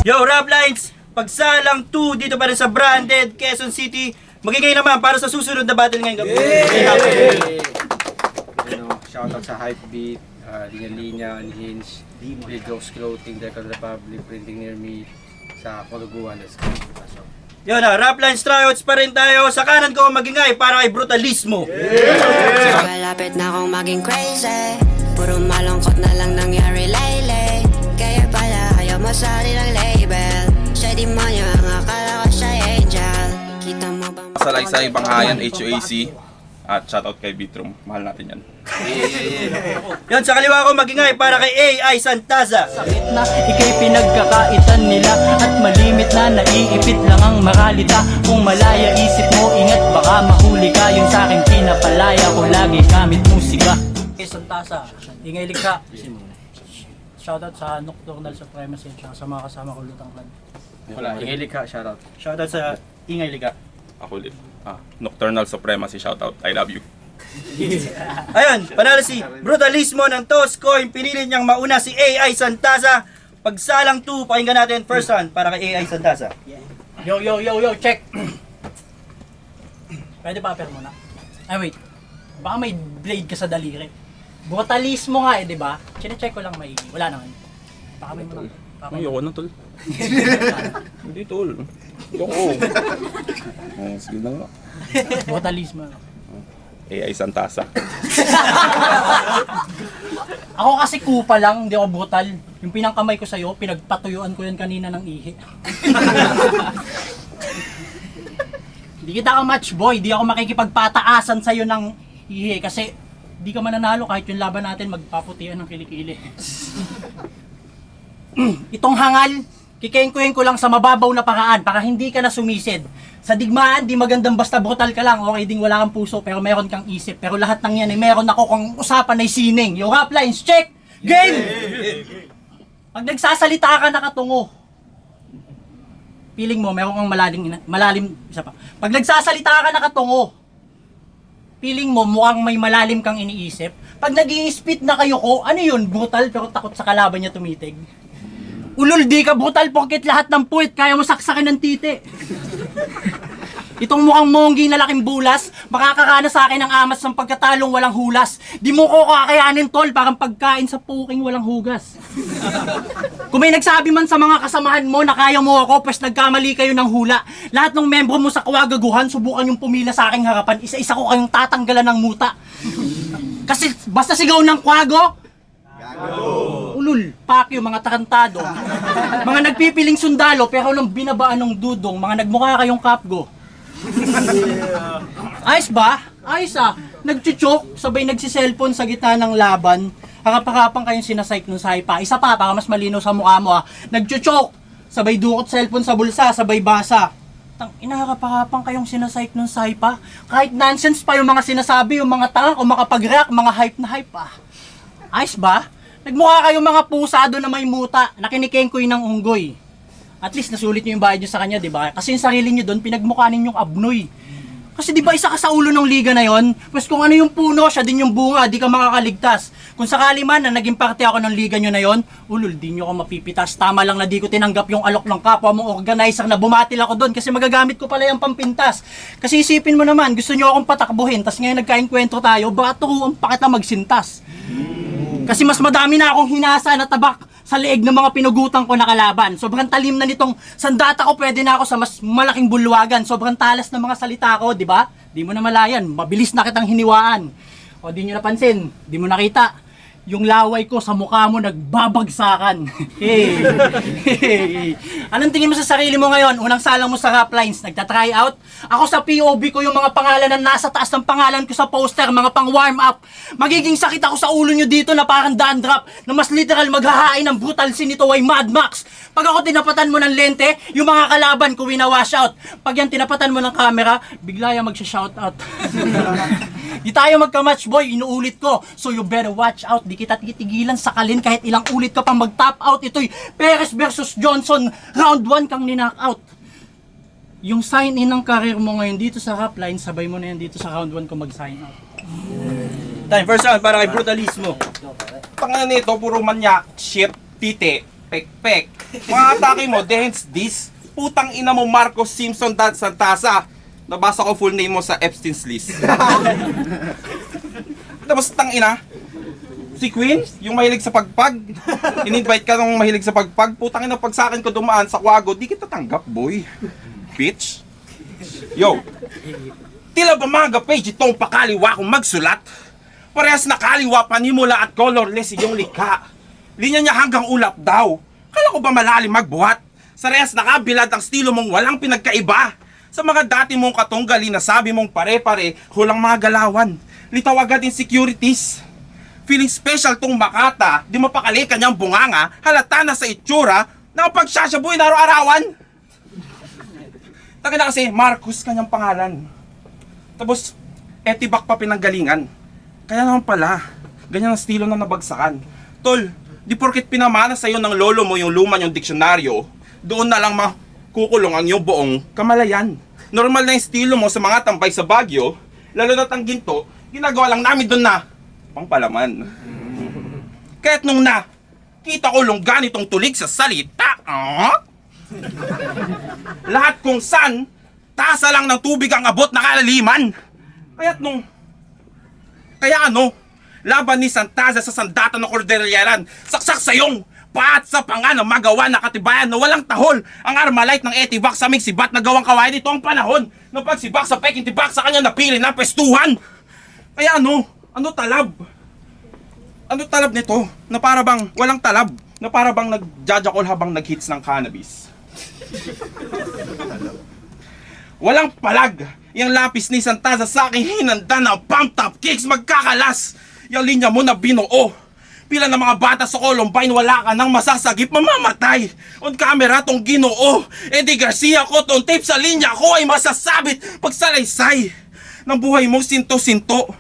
Yo, Rap Lines! Pagsalang 2 dito pa rin sa Branded, Quezon City. Magiging naman para sa susunod na battle ngayong gabi. Shoutout sa Hypebeat, Linya Linya, Unhinged, Lidrox Clothing, Decal Republic, Printing Near Me, sa Koluguan. Let's go. Yun na, Rap Lines tryouts pa rin tayo. Sa kanan ko magingay para kay Brutalismo. Malapit na akong maging crazy. Puro malungkot na lang nangyari lately. Kaya pala ayaw mo sa akin ang label. Siya demonyo ang akala ko siya angel. Kita mo ba? Salaysay, Banghayan, HOAC, at shoutout kay Beatroom. Mahal natin yan. Yun, sa kaliwa ko magingay para kay AI Santaza. Sakit na ikay pinagkakaitan nila at malimit na naiipit lang ang maralita. Kung malaya isip mo, ingat baka mahuli ka. Yung sa akin pinapalaya ko lagi gamit musika. Santasa, ingay likha. Shoutout sa Nocturnal Supremacy at sa mga kasama ko Lutang Clan. Wala, Ingay Likha, shoutout. Shoutout sa Ingay Liga. Ako ulit. Nocturnal Supremacy, shoutout. I love you. Ayun, panalo si Brutalismo ng Toss Coin. Pinili niyang mauna si AI Santaza. Pagsalang 2, pakinggan natin first round para kay AI Santaza. Yo, check! Pwede paper muna? Ay, wait. Baka may blade ka sa daliri. Brutalismo nga di ba? Chine-check ko lang may wala naman. Baka may muna. Ayoko na, tol. Hindi, tol. Ayoko. Sige na nga. Brutalismo. AI Santasa. Ako kasi kupa lang, hindi ako brutal. Yung pinangkamay ko sa'yo, pinagpatuyuan ko yan kanina ng ihi. Hindi kita ka match boy, di ako makikipagpataasan sa'yo ng ihi kasi di ka mananalo kahit yung laban natin magpaputian ng kilikili. Itong hangal, kikengkuhin ko lang sa mababaw na paraan para hindi ka na sumisid. Sa digmaan, di magandang basta brutal ka lang, okay ding wala kang puso pero meron kang isip. Pero lahat ng yan ay meron ako kung usapan ay sining. Yung Rap Lines, check! Game! Pag nagsasalita ka nakatungo, feeling mo meron kang malalim, isa pa. Pag nagsasalita ka nakatungo, feeling mo mukhang may malalim kang iniisip. Pag nag-i-spit na kayo ko, ano yun? Brutal pero takot sa kalaban niya tumitig. Ulol, di ka brutal porket lahat ng puwit kaya mo saksakin ng titi. Itong mukhang monggi na laking bulas, makakakana sa akin ng amas ng pagkatalong walang hulas. Di mo ko kakayanin tol, parang pagkain sa puking walang hugas. Kung may nagsabi man sa mga kasamahan mo na kaya mo ako, pues nagkamali kayo ng hula. Lahat ng membro mo sa kawagaguhan, subukan yung pumila sa aking harapan, isa-isa ko kayong tatanggalan ng muta. Kasi basta sigaw ng kwago, ulul, pakyo, mga tarantado. Mga nagpipiling sundalo pero nang binabaan ng dudong, mga nagmukha kayong kapgo. Ayos ba? Ayos ah. Nagchuchok, sabay nagsiselfon sa gitna ng laban. Harap-harapan kayong sinasayk ng saipa. Isa pa, para mas malinaw sa mukha mo ah. Nagchuchok, sabay dukot cellphone sa bulsa, sabay basa. Inaharap-harapan kayong sinasayk ng saipa. Kahit nonsense pa yung mga sinasabi, yung mga tanga, kung makapag-react, mga hype na hype ah. Ayos ba? Nagmukha kayong mga pusado na may muta, nakinikengkoy ng unggoy. At least nasulit nyo yung bayad nyo sa kanya, di ba? Kasi yung sarili nyo doon, pinagmukha ninyong abnoy. Kasi di ba isa ka sa ulo ng liga na yon? Pues kung ano yung puno, siya din yung bunga, di ka makakaligtas. Kung sakali man na naging parte ako ng liga nyo na yon, ulul, di nyo ako mapipitas. Tama lang na di ko tinanggap yung alok ng kapwa mong organizer na bumatil ako doon kasi magagamit ko pala yung pampintas. Kasi isipin mo naman, gusto nyo akong patakbuhin, tas ngayon nagkainkwentro tayo, baka turuan pa kita magsintas. Kasi mas madami na akong hinasa na tabak sa leeg ng mga pinugutan ko na kalaban. Sobrang talim na nitong sandata ko, pwede na ako sa mas malaking bulwagan. Sobrang talas ng mga salita ko, di ba? Di mo na malayan, mabilis na kitang hiniwaan. O di nyo napansin, di mo nakita. Yung laway ko sa mukha mo nagbabagsakan. Hey. Anong tingin mo sa sarili mo ngayon? Unang salang mo sa Rap Lines, nagta-try out? Ako sa POV ko yung mga pangalan na nasa taas ng pangalan ko sa poster, mga pang warm up. Magiging sakit ako sa ulo nyo dito na parang dandruff, na mas literal maghahain ng brutal sin ito ay Mad Max. Pag ako tinapatan mo ng lente, yung mga kalaban ko wina-wash out. Pag yan tinapatan mo ng camera, bigla yung magsha-shout out. Di tayo magka-match boy, inuulit ko. So you better watch out. Di kita titigilan sakalin kahit ilang ulit ka pang mag-top out. Ito'y Perez versus Johnson. Round 1 kang ni-knock out. Yung sign in ng career mo ngayon dito sa Rap Line, sabay mo na yan dito sa round 1 ko mag-sign out. Time, first round para kay Brutalismo. Pangalan nito, puro manyak, shit, titi. Pek-pek. Mga atake mo, hence this. Putang ina mo, Marcos Simpson Santasa. Nabasa ko full name mo sa Epstein's list. Tapos tang ina, si Queen, yung mahilig sa pagpag. In-invite ka nung mahilig sa pagpag. Putang ina, pag sa akin ko dumaan sa Kwago, di kita tanggap, boy. Bitch. Yo. Tila ba mga page itong pakaliwa kong magsulat? Parehas na kaliwa, panimula at colorless yung likha. Linya niya hanggang ulap daw. Kala ko ba malalim magbuhat? Sa rehas nakabilad ang estilo mong walang pinagkaiba. Sa mga dati mong katunggali na sabi mong pare-pare, hulang mga galawan. Litaw agad insecurities. Feeling special tong Makata, di mapakali kanyang bunganga, halata na sa itsura, na pagsasyabuhin araw-arawan. Taka na kasi, Marcos kanyang pangalan. Tapos, etibak pa pinanggalingan. Kaya naman pala, ganyan ang estilo na nabagsakan. Tol, di porket pinamana sa'yo ng lolo mo yung luma yung diksyonaryo, doon na lang makukulong ang iyong buong kamalayan. Normal na yung estilo mo sa mga tambay sa Baguio, lalo na ang ginto, ginagawa lang namin doon na pangpalaman. Kaya't nung na, kita ko long ganitong tulig sa salita, lahat kung san, tasa lang ng tubig ang abot na kalaliman. Kaya't nung, kaya ano, laban ni Santaza sa sandata ng Cordilleran, saksak sa iyong paat sa panga ng magawa na katibayan na walang tahol. Ang Armalite ng Etivac sa aming sibat na gawang kawain ito ang panahon ng pagsibak sa Peking Tibak sa kanya napili na pestuhan. Kaya ano talab? Ano talab nito? Na para bang walang talab? Na para bang nagjajakol habang naghits ng cannabis? Walang palag. Yung lapis ni Santaza sa aking hinanda na pump top kicks magkakalas. Yung linya mo na binuo. Pila ng mga bata sa Columbine, wala ka nang masasagip, mamamatay. On camera tong Ginoo. Eddie Garcia ko, tong tape sa linya ko ay masasabit pagsalaysay ng buhay mo sinto-sinto.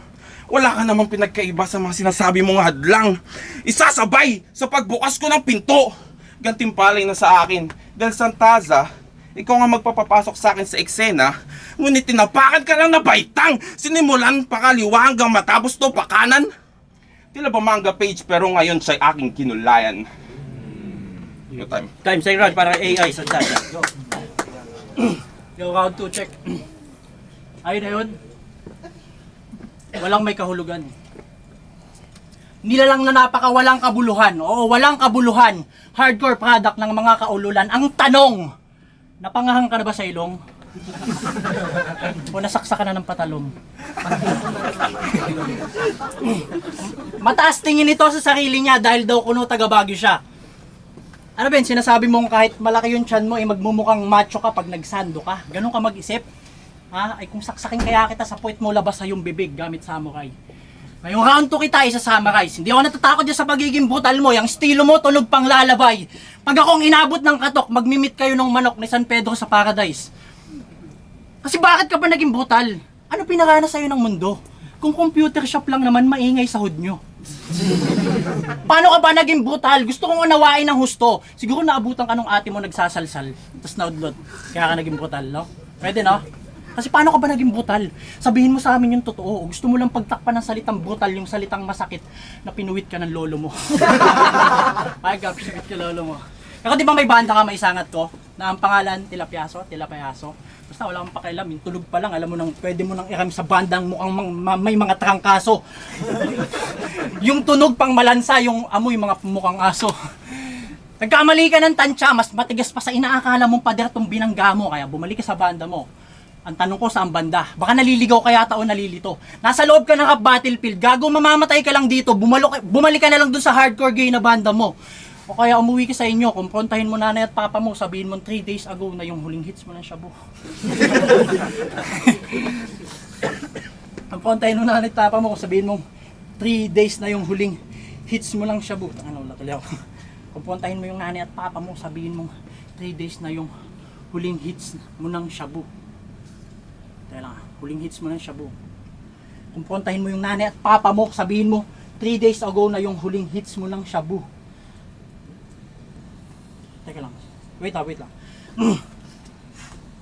Wala ka namang pinagkaiba sa mga sinasabi mong hadlang. Isasabay sa pagbukas ko ng pinto. Gantimpalay na sa akin. Dahil Santaza, ikaw nga magpapapasok sa akin sa eksena, ngunit tinapakan ka lang na baitang. Sinimulan pakaliwa hanggang matapos to pakanan. Tila ba manga page pero ngayon siya'y aking kinulayan. Yo time. Time, say Rod, para AI sa data. Go. Yo, round 2, check. Ayun na yun. Walang may kahulugan. Nilalang na napakawalang kabuluhan. Oo, walang kabuluhan. Hardcore product ng mga kaululan. Ang tanong, napangahang ka na ba sa ilong? O nasaksa ka na ng patalong? Mataas tingin ito sa sarili niya dahil daw kuno taga Baguio siya. Ano Ben, sinasabi mong kahit malaki yung tiyan mo ay magmumukhang macho ka pag nagsando ka? Ganun ka mag-isip? Ha? Ay kung saksakin kaya kita sa puwet mo labas sa yung bibig gamit samurai. Ngayong round 2 kita isa-summarize. Hindi ako natatakot dyan sa pagiging brutal mo. Yung estilo mo, tunog pang lalabay. Pag akong inabot ng katok, magmimit kayo ng manok ni San Pedro sa Paradise. Kasi bakit ka ba naging brutal? Ano pinarana sa'yo ng mundo? Kung computer shop lang naman, maingay sahod nyo. Paano ka ba naging brutal? Gusto kong unawain ng husto. Siguro naabutan ka nung ate mo nagsasalsal. Tapos naudlot. Kaya ka naging brutal, no? Pwede, no? Kasi paano ka ba naging brutal? Sabihin mo sa amin yung totoo. O gusto mo lang pagtakpan ng salitang brutal, yung salitang masakit na pinuwit ka ng lolo mo. Ay, pinuwit ka lolo mo. Pero di ba may banda ka maisangat ko na ang pangalan Tilapiaso? Basta wala kang pakialam, yung tulog pa lang, alam mo nang pwede mo nang iram sa bandang mukhang may mga trangkaso. Yung tunog pang malansa, yung amoy mga mukhang aso. Nagkamali ka ng tansya, mas matigas pa sa inaakala mong pader tong binangga mo, kaya bumalik ka sa banda mo. Ang tanong ko, saan banda? Baka naliligaw ka yata o nalilito. Nasa loob ka ng battlefield, gago mamamatay ka lang dito, bumalik ka na lang dun sa hardcore gay na banda mo. O kaya umuwi ka sa inyo, kumprontahin mo nanay at papa mo, sabihin mo 3 days ago na yung huling hits mo ng shabu. Kumprontahin mo nanay at papa mo, sabihin mo 3 days na yung huling hits mo ng shabu. Ano, tuloy ako. Kumprontahin mo yung nanay at papa mo, sabihin mo 3 days na yung huling hits mo ng shabu. Teka lang, huling hits mo ng shabu. Kumprontahin mo yung nanay at papa mo, sabihin mo 3 days ago na yung huling hits mo ng shabu. Teka lang. Wait lang.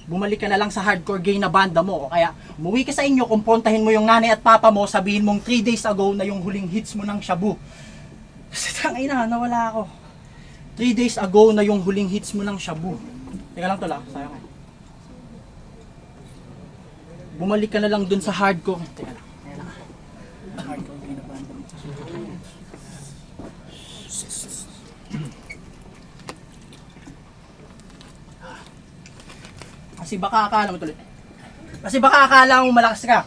Bumalik ka na lang sa hardcore gay na banda mo o kaya umuwi ka sa inyo, kumprontahin mo yung nanay at papa mo, sabihin mong 3 days ago na yung huling hits mo ng shabu. Kasi tangay na, nawala ako. 3 days ago na yung huling hits mo ng Shabu. Teka lang tol sayang eh. Bumalik ka na lang dun sa hardcore. Teka lang. Hardcore binabanda mo. Kasi baka akala mo tuloy. Kasi baka akala mo malakas ka.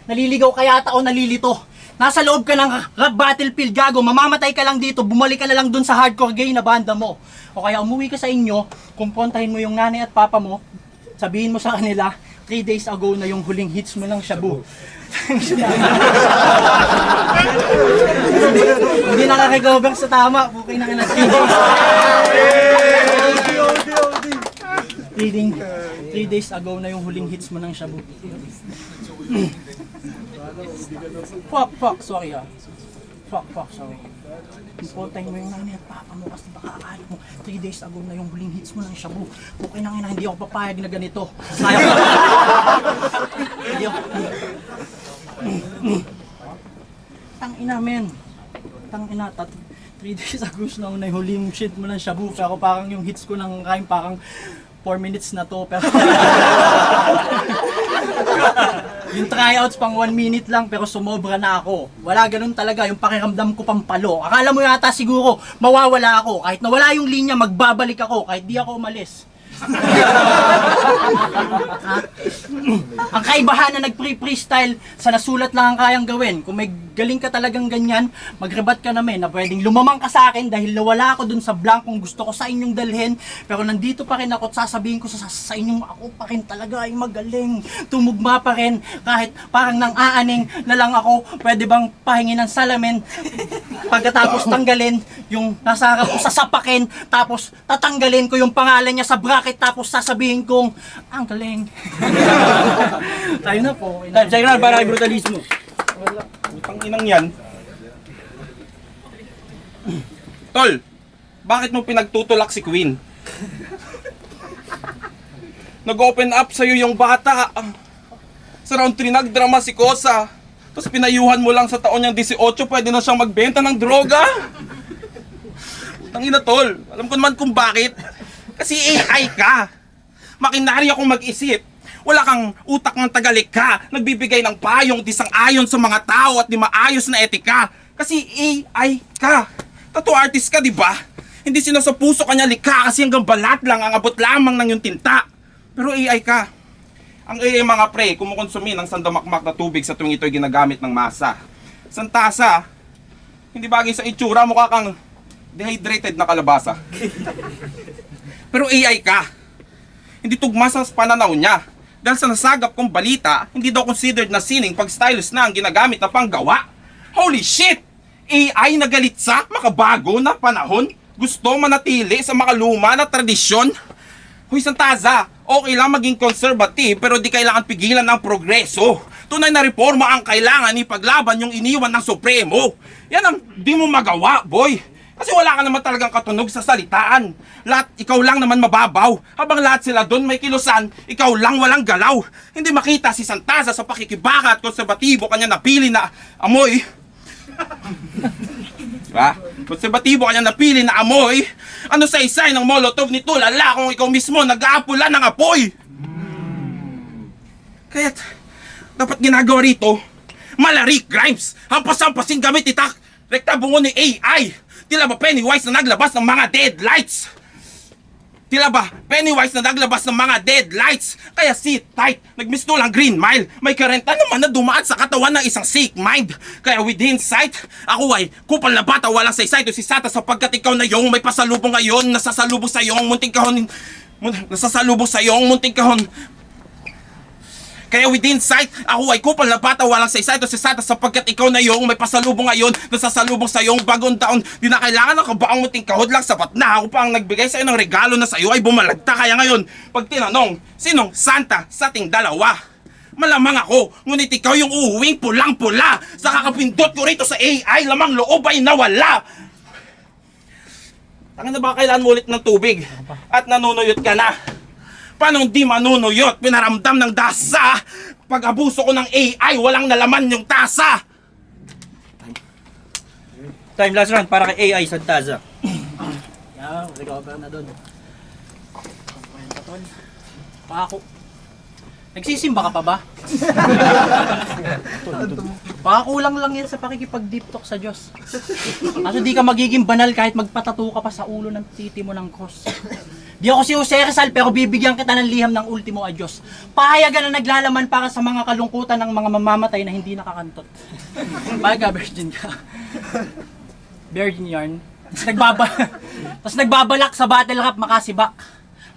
Naliligaw ka yata o nalilito. Nasa loob ka ng rap battlefield, gago. Mamamatay ka lang dito. Bumalik ka na lang dun sa hardcore gay na banda mo. O kaya umuwi ka sa inyo, kumprontahin mo yung nanay at papa mo. Sabihin mo sa kanila, 3 days ago na yung huling hits mo ng Shabu. Hindi nakaka-recover sa tama. Bukay na ka na 3 days ago na yung huling hits mo ng Shabu. Fuck, sorry ah. Fuck, sorry. Importante mo yung nanay at papa mo kasi baka akala mo 3 days ago na yung huling hits mo ng Shabu. Okay na nga, hindi ako papayag na ganito. Sayang. Hindi ako. Tangina, men. Tangina, 3 days ago na yung huling shit mo ng Shabu. Pero parang yung hits ko ng rhyme parang 4 minutes na to, pero yung tryouts pang 1 minute lang pero sumobra na ako. Wala ganun talaga, yung pakiramdam ko pampalo. Akala mo yata siguro mawawala ako. Kahit nawala yung linya, magbabalik ako kahit di ako umalis. Ang kaibahan na nag-freestyle sa nasulat lang ang kayang gawin. Kung may galing ka talagang ganyan, magrebat ka namin na pwedeng lumamang ka sa akin dahil nawala ako dun sa blankong gusto ko sa inyong dalhin. Pero nandito pa rin ako at sasabihin ko sa inyong ako pa rin talaga ay magaling. Tumugma pa rin kahit parang nang aaning na lang ako. Pwede bang pahingi ng salamin pagkatapos tanggalin yung nasa harap ko sasapakin tapos tatanggalin ko yung pangalan niya sa bracket tapos sasabihin kong ang galing. Tayo na po. Time, second round para kay Brutalismo. Putang inang yan. Tol, bakit mo pinagtutulak si Queen? Nag-open up sa'yo yung bata. Sa round 3 nagdrama si Kosa. Tapos pinayuhan mo lang sa taon niyang 18, pwede na siyang magbenta ng droga. Tangina tol, alam ko naman kung bakit. Kasi AI ka. Makinarya akong mag-isip. Wala kang utak ng tagalikha. Nagbibigay ng payong di sang-ayon sa mga tao at di maayos na etika. Kasi AI ka. Tattoo artist ka, di ba? Hindi sila sa puso kanya likha kasi hanggang balat lang ang abot lamang ng yung tinta. Pero AI ka. Ang AI mga pre, kumukonsumi ng sandamakmak na tubig sa tuwing ito'y ginagamit ng masa. Santasa, hindi bagay sa itsura, mukha kang dehydrated na kalabasa. Pero AI ka. Hindi tugma sa pananaw niya. Dahil sa nasagap kong balita, hindi daw considered na sining pag stylus na ang ginagamit na panggawa. Holy shit! AI na galit sa makabago na panahon. Gusto manatili sa makaluma na tradisyon. Huy Santaza, okay lang maging conservative pero di kailangan pigilan ng progreso. Tunay na reforma ang kailangan ipaglaban yung iniwan ng Supremo. Yan ang di mo magawa, boy. Kasi wala ka naman talagang katunog sa salitaan. Lahat, ikaw lang naman mababaw. Habang lahat sila doon may kilusan, ikaw lang walang galaw. Hindi makita si Santaza sa pakikibaka at konserbatibo kanya napili na amoy. Diba? Konserbatibo kanya napili na amoy. Ano sa isay ng molotov ni Tulala kung ikaw mismo nag-aapula ng apoy? Kaya't, dapat ginagawa rito, malarik Grimes, hampas-hampasin gamit itak, rekta bungo ni AI. Tila ba Pennywise na naglabas ng mga deadlights? Tila ba Pennywise na naglabas ng mga deadlights? Kaya sit tight, nagmistulang Green Mile. May karenta naman na dumaan sa katawan ng isang sick mind. Kaya within sight, ako ay kupal na bata walang saysay to si Sata sapagkat ikaw na yung may pasalubong ngayon. Nasasalubong sa iyong munting kahon. Nasasalubong sa iyong munting kahon. Kaya within sight, ako ay kupal na bata walang saysay to si Sata sapagkat ikaw na yung may pasalubong ngayon. Nasasalubong sa iyong bagong taon. Di na kailangan ng kabaang munting kahod lang sapat na ako pa ang nagbigay sa iyo ng regalo na sa iyo ay bumalagta. Kaya ngayon, pag tinanong, sinong Santa sa ating dalawa? Malamang ako, ngunit ikaw yung uuwing pulang-pula. Sa kakapindot ko rito sa AI, lamang loob ay nawala. Tangin na ba kailan mo ulit ng tubig? At nanunuyot ka na? Paano di manunuyot? Pinaramdam ng dasa. Pag abuso ko ng AI, walang nalaman yung tasa. Time, last round para kay AI Santaza. Recover na doon. Kwenta, tol. Pako. Nagsisimba ka pa ba? Pakakulang lang yan sa pakikipag-deep talk sa Diyos. Kaso di ka magiging banal kahit magpatato ka pa sa ulo ng titi mo ng cross. Di ako si Jose Rizal pero bibigyan kita ng liham ng ultimo adios. Pahayagan na naglalaman para sa mga kalungkutan ng mga mamamatay na hindi nakakantot. Bakit ka, virgin ka? Virgin yarn. Tapos nagbabalak sa battle rap makasibak.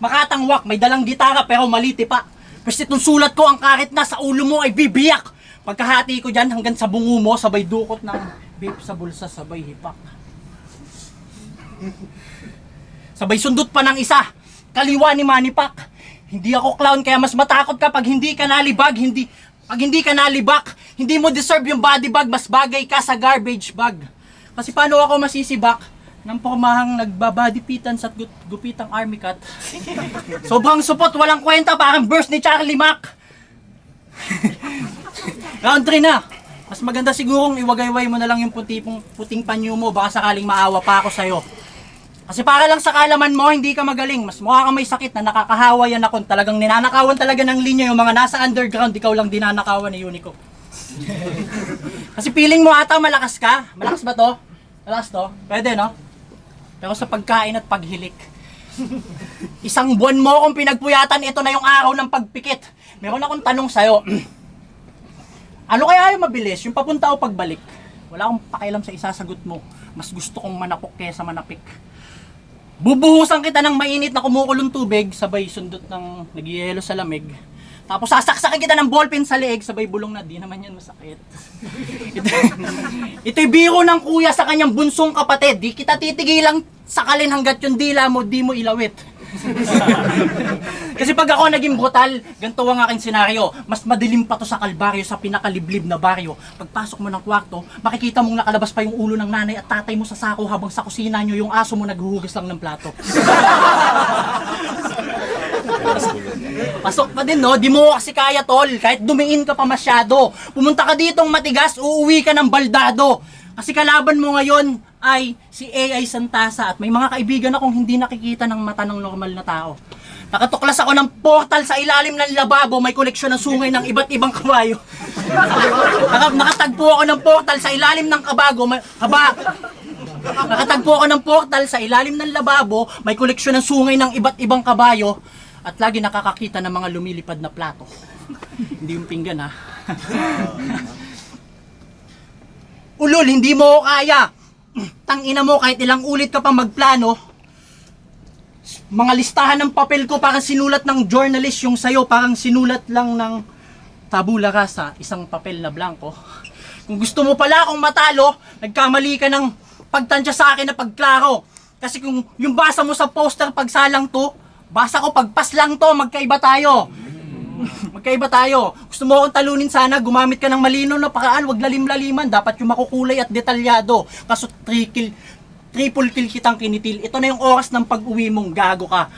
Makatangwak, may dalang gitara pero maliti pa. Pwede itong sulat ko, ang karit na sa ulo mo ay bibiyak. Pagkahati ko dyan hanggang sa bungo mo, sabay dukot ng vape sa bulsa, sabay hipak. Sabay sundot pa ng isa, kaliwa ni Manipak. Hindi ako clown kaya mas matakot ka pag hindi ka nalibag, pag hindi ka nalibak, hindi mo deserve yung body bag, mas bagay ka sa garbage bag. Kasi paano ako masisibak ng pormahang nagbabody pitan sa gupitang army cut. Sobrang supot, walang kwenta, parang burst ni Charlie Mack. Round 3 na. Mas maganda sigurong iwagayway mo na lang yung puting panyo mo, baka sakaling maawa pa ako sa'yo. Kasi para lang sa kalaman mo, hindi ka magaling. Mas mukha ka may sakit na nakakahawa yan ako. Talagang ninanakawan talaga ng linya yung mga nasa underground, ikaw lang dinanakawan ni Unico. Kasi feeling mo ata malakas ka. Malakas ba to? Malakas to? Pwede, no? Pero sa pagkain at paghilik, isang buwan mo akong pinagpuyatan, ito na yung araw ng pagpikit. Meron akong tanong sa'yo. Ano kaya yung mabilis? Yung papunta o pagbalik? Wala akong pakialam sa isasagot mo. Mas gusto kong manapok kesa manapik. Bubuhusan kita ng mainit na kumukulong tubig, sabay sundot ng nagyayelo sa lamig. Tapos sasaksakin kita ng ballpen sa leeg, sabay bulong na, di naman yan masakit. Ito'y biro ng kuya sa kanyang bunsong kapatid. Di kita titigilang sakalin hanggat yung dila mo, di mo ilawit. Kasi pag ako naging brutal, ganito ang aking senaryo. Mas madilim pa to sa Kalbaryo, sa pinakaliblib na baryo. Pagpasok mo ng kwarto, makikita mong nakalabas pa yung ulo ng nanay at tatay mo sa sako habang sa kusina nyo yung aso mo naghuhugas lang ng plato. Pasok pa din, no? Di mo kasi kaya, tol. Kahit dumiin ka pa masyado. Pumunta ka ditong matigas, uuwi ka ng baldado. Kasi kalaban mo ngayon ay si AI Santasa at may mga kaibigan akong hindi nakikita ng mata ng normal na tao. Nakatuklas ako ng portal sa ilalim ng lababo, may koleksyon ng sungay ng iba't ibang kabayo. Nakatagpo ako ng portal sa ilalim ng Nakatagpo ako ng portal sa ilalim ng lababo, may koleksyon ng sungay ng iba't ibang kabayo at lagi nakakakita ng mga lumilipad na plato. Hindi yung pinggan, ha. Ulol, hindi mo kaya. Tangina mo, kahit ilang ulit ka pa magplano, mga listahan ng papel ko parang sinulat ng journalist, yung sayo parang sinulat lang ng tabula rasa, isang papel na blanco. Kung gusto mo pala akong matalo, nagkamali ka ng pagtansya sa akin na pagklaro. Kasi kung yung basa mo sa poster pagsalang to, basa ko pagpas lang to, magkaiba tayo. Magkaiba tayo. Gusto mo akong talunin sana, gumamit ka ng malino na paraan, wag lalim-laliman. Dapat yung makukulay at detalyado. Kaso triple kill kitang kinitil. Ito na yung oras ng pag-uwi mong, gago ka.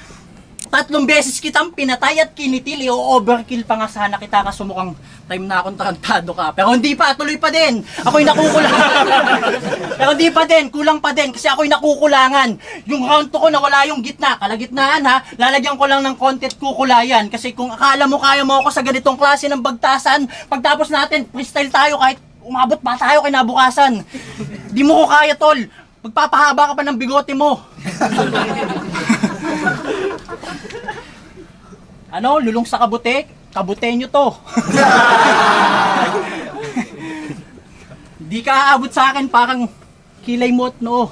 3 beses kitang pinatay at kinitil. I-overkill pa nga sana kita kaso mukhang time na akong tarantado ka. Pero hindi pa, tuloy pa din. Ako'y nakukulangan. Pero hindi pa din, kulang pa din kasi ako'y nakukulangan. Yung round 2 ko nawala yung gitna. Kalagitnaan, ha, lalagyan ko lang ng konti at kukulayan. Kasi kung akala mo kaya mo ako sa ganitong klase ng bagtasan, pagtapos natin, freestyle tayo kahit umabot pa tayo kinabukasan. Di mo ko kaya, tol. Magpapahaba ka pa ng bigote mo. Ano, lulong sa kabute? Kabute nyo to. Di ka aabot sa akin, parang kilay mo at noo.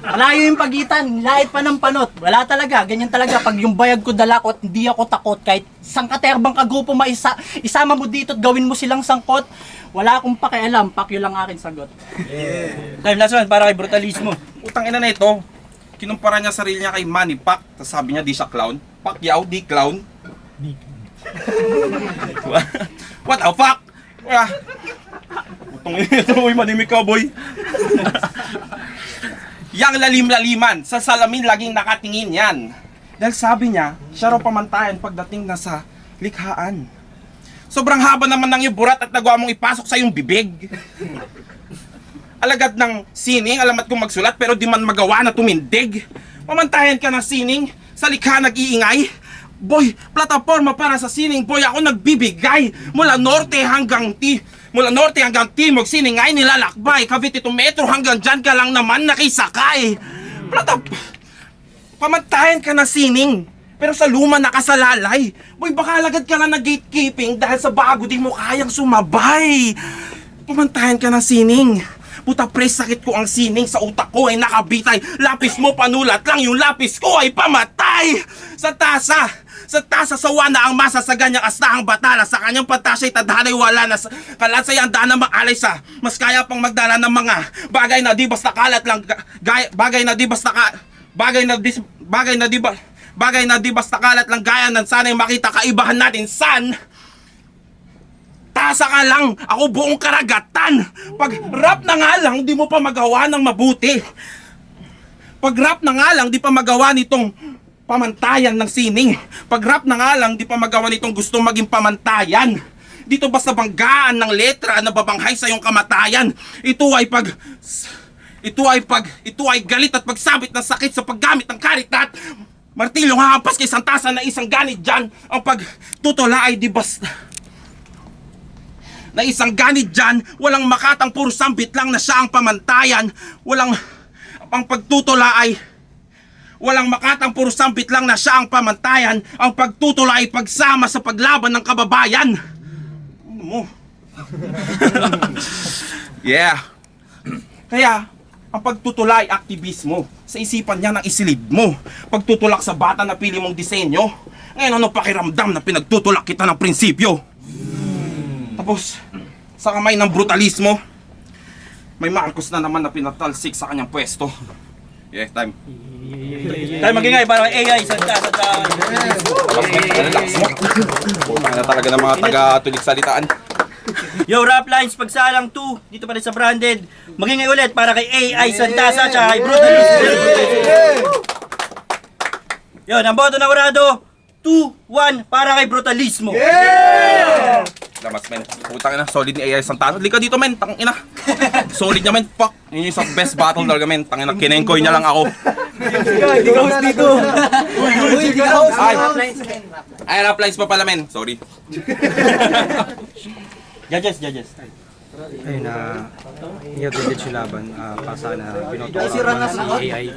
Malayo yung pagitan, lahit pa ng panot. Wala talaga, ganyan talaga. Pag yung bayag ko dalakot, hindi ako takot. Kahit isang katerbang kagrupo isama mo dito at gawin mo silang sangkot, wala akong pakialam, pakyo lang akin sagot. Time, last one, para kay brutalismo. Utang ina na ito. Kinumpara niya sarili niya kay Manny Pac, tapos sabi niya di siya clown. Pacquiao, di clown. What the fuck? Utang ina ito, uy, manimik ka, boy. Yang lalim-laliman, sa salamin laging nakatingin yan. Dahil sabi niya, siya raw pamantayan pagdating na sa likhaan. Sobrang haba naman ng iyong burat at nagawa mong ipasok sa iyong bibig. Alagad ng sining, alamat kong magsulat pero di man magawa na tumindig. Pamantayan ka ng sining, sa likha nag-iingay. Boy, plataforma para sa sining, boy, ako nagbibigay. Mula norte hanggang timog, sining ay nilalakbay. Cavite to Metro hanggang dyan ka lang naman nakisakay. Pamantayan ka ng sining, pero sa luma nakasalalay. Boy, baka alagad ka lang na gatekeeping dahil sa bago di mo kayang sumabay. Pamantayan ka ng sining. Puta pre, sakit ko ang sining, sa utak ko ay nakabitay. Lapis mo panulat lang, yung lapis ko ay pamatay. Sa tasa sawa na ang masa sa ganyang astahang batala. Sa kanyang patasya ay tadhanay wala na. Kalansay ang daan na maalay sa mas kaya pang magdala ng mga bagay na di basta kalat lang. Bagay na di basta kalat lang gaya ng sana'y makita kaibahan natin san. Tasa ka lang, ako buong karagatan. Pag rap na nga lang, di mo pa magawa ng mabuti. Pag rap na nga lang, di pa magawa nitong pamantayan ng sining. Pag rap na nga lang, di pa magawa nitong gustong maging pamantayan. Dito basta banggaan ng letra na babanghay sa iyong kamatayan. Ito ay galit at pagsabit ng sakit sa paggamit ng karitat. Martilyong hahampas kay Santasa na isang ganit dyan. Ang pagtutula ay di basta na isang ganit dyan, walang makatang puro sambit lang na siya ang pamantayan. Ang pagtutula ay walang makatang puro sambit lang na siya ang pamantayan. Ang pagtutula ay pagsama sa paglaban ng kababayan. Ano mo? Yeah. Kaya, ang pagtutula ay aktivismo. Sa isipan niya ng isilid mo. Pagtutulak sa bata na pili mong disenyo. Ngayon ano pakiramdam na pinagtutulak kita ng prinsipyo? Tapos, sa kamay ng brutalismo, may Marcos na naman na pinatalsik sa kanyang pwesto. Yeah, time. Tayo magingay para kay AI Santasa. Relax mo. Puta na talaga ng mga taga-tulig salitaan. Yo, rap lines, pagsalang 2, dito pa rin sa Branded. Magingay ulit para kay AI Santasa at kay Brutalismo. Yun, ang boto na urado, 2-1 para kay Brutalismo. Lamas men, putang ina, solid ni AI Santana. Lika dito men, tang ina. Solid niya men, fuck. Yun yung isang best battle talaga men. Tang ina, kinengkoy niya lang ako. Hindi ka host dito. Uy, hindi ka host. Ay, rap lines pa pala men. Sorry. Judges. Ayun na, hindi natin din siya laban. Pasa na pinoto ko si AI.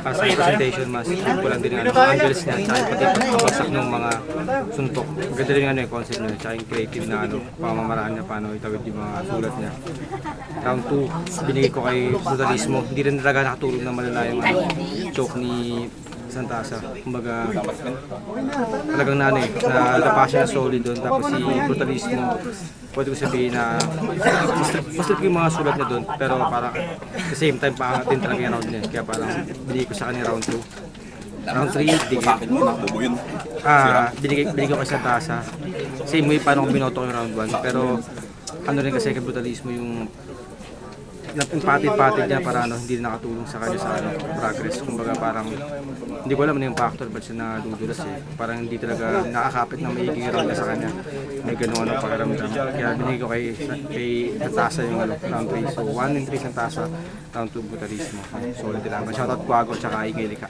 Para sa presentation, mas ko lang din ang angles niya. Tsaka pati ang bagsak ng mga suntok. Ganda rin yung concept niya. Tsaka yung creative na pamamaraan niya paano itawid yung mga sulat niya. Round 2, binigay ko kay Brutalismo. Hindi rin talaga nakatulong na malala yung choke ni Santasa. Kumbaga, talagang nalapa siya na solid doon. Tapos si Brutalismo, pwede ko sabihin na mas trip yung mga sulat niya doon, pero parang at the same time pa din talaga yung round niya. Kaya parang binigay ko sa kanya round 2. Round 3, binigay ko kay Santasa. Same way paano ko binoto yung round 1. Pero ano rin kasi kay Brutalismo yung patid niya para hindi nakatulong sa kanya sa progress. Kumbaga parang hindi ko alam ano yung factor ba't siya nadudulas eh. Parang hindi talaga nakakapit na maiging round sa kanya. May gano'n pakiramdam. Kaya binigay ko kay Santasa yung round 3. So 1 and 3 Santasa, round 2 Brutalismo. Solid din lang. Shoutout Quago at saka Ingay Lika.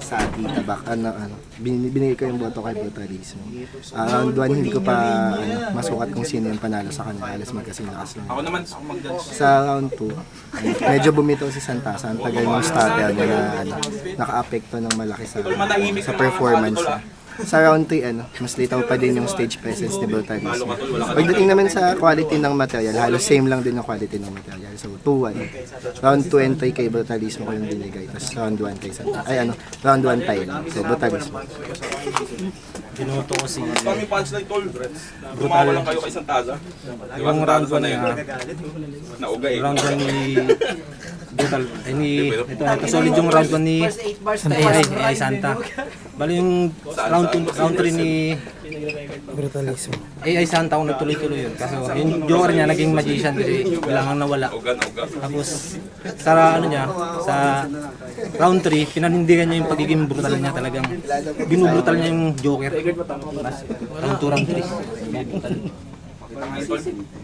Sa Tabak, binigay ko yung boto kay Brutalismo. Round 1 hindi ko pa masukat kung sino yung panalo sa kanya. Alas magkasinakas lang. Ako naman, ako mag-judge. Sa round 2, medyo bumitaw si Santasa. Ang tagal ng starter niya na naka-apekto ng malaki sa performance niya. Sa round 3, mas litaw pa din yung stage presence ni Brutalismo. Pagdating naman sa quality ng material, halos same lang din yung quality ng material. So 2-1. Round 2 and 3 kay Brutalismo ko yung binigay. Tapos round 1 kay Santasa. Round 1 tayo lang. So Brutalismo. Binoto ko si Kami punchline tol. Tumawa lang kayo kay Santasa. yung round 1 niya. Nauga eh. Round 1 ni Brutal. Ito solid yung round 1 ni AI Santa. Bali yung round 3 ni Brutalismo. AI Santa kung nagtuloy-tuloy yun. Kaso yung joker niya naging magician kasi bilangang nawala. Tapos sa sa round 3, pinanindigan niya yung pagiging brutal niya talagang. Binubrutal niya yung joker. Round 2, round 3.